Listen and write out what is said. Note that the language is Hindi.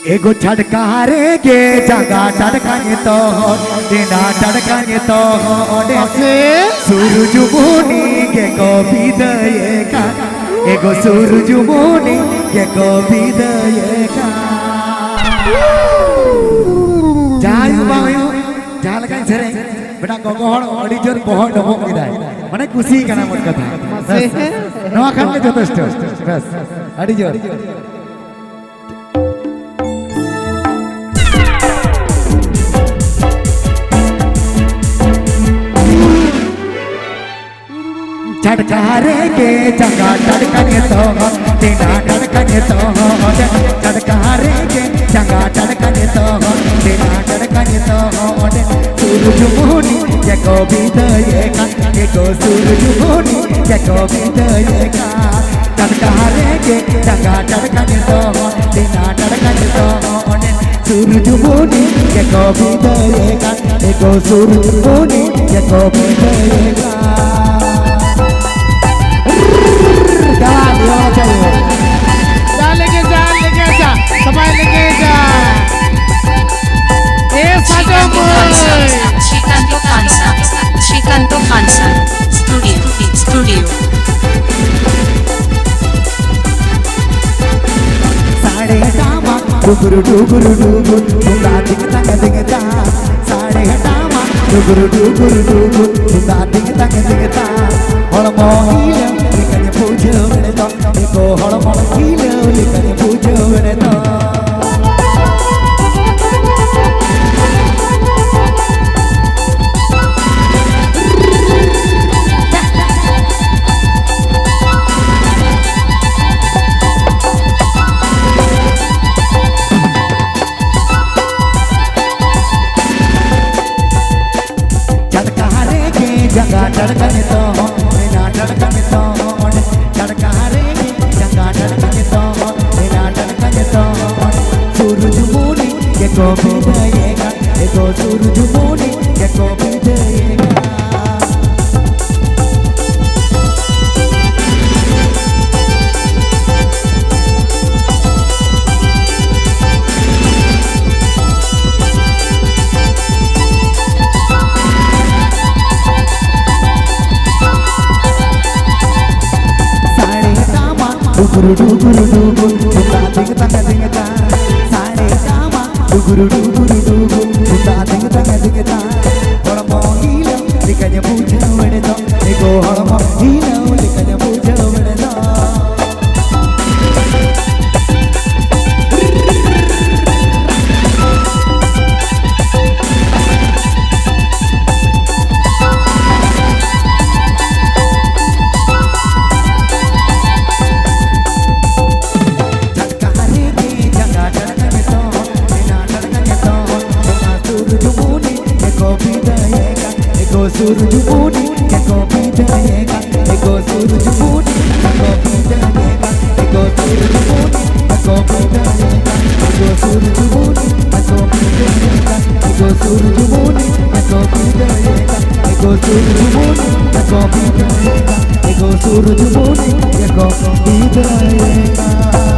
एगो छड़कारे गे जगा टड़काने तो देना टड़काने तो सूरज मुनि के कवि दयेगा एगो सूरज मुनि के कवि दयेगा जायु बायु जाल का सरे बेटा गोगोहड़ अड़ी जोर बहड़ डबो किदाय माने खुशी कना मोर कथा नवा खान ले जथेष्ट बस अड़ी जोर छड़कारे के जगा टड़कने तो देना टड़कने तो छड़कारे के जगा टड़कने तो देना टड़कने तो सूरज मुनि के कवि दयेगा एगो सूरज मुनि के कवि दयेगा छड़कारे के जगा टड़कने तो देना टड़कने तो सूरज मुनि के कवि दयेगा एगो सूरज मुनि के कवि दयेगा लेके जा सबाई लेके जा श्रीकांत खानसा स्टूडियो साड़े हटामा डुगुरु डुगुरु डुगुरु तुंगा दिख तंग दिखता साड़े हटामा डुगुरु डुगुरु डुगुरु तुंगा दिख तंग दिखता हड़मो हीलो लिखने पूछो बने तो एको हड़मो हीलो लिखने पूछो बने तो जगा टड़कने तो देना टड़कने तो टड़कारे जगा टड़कने तो देना टड़कने तो सूरज मुनि के कवि दयेगा एगो सूरज मुनि के कवि दयेगा डुगुरु डुगुरु डुगुरु तुंगा दिख तंग दिखता सारे कामा डुगुरु डुगुरु डुगुरु तुंगा दिख तंग दिखता हड़मो हीलो लिखने पूछो बने तो एको हड़मो हीलो लिखने पूछो बने तो सूरज मुनि के कवि दयेगा एगो सूरज मुनि के कवि दयेगा एगो सूरज मुनि के कवि दयेगा एगो सूरज मुनि के कवि दयेगा एगो सूरज मुनि के कवि दयेगा एगो सूरज मुनि के कवि दयेगा एगो सूरज मुनि के कवि दयेगा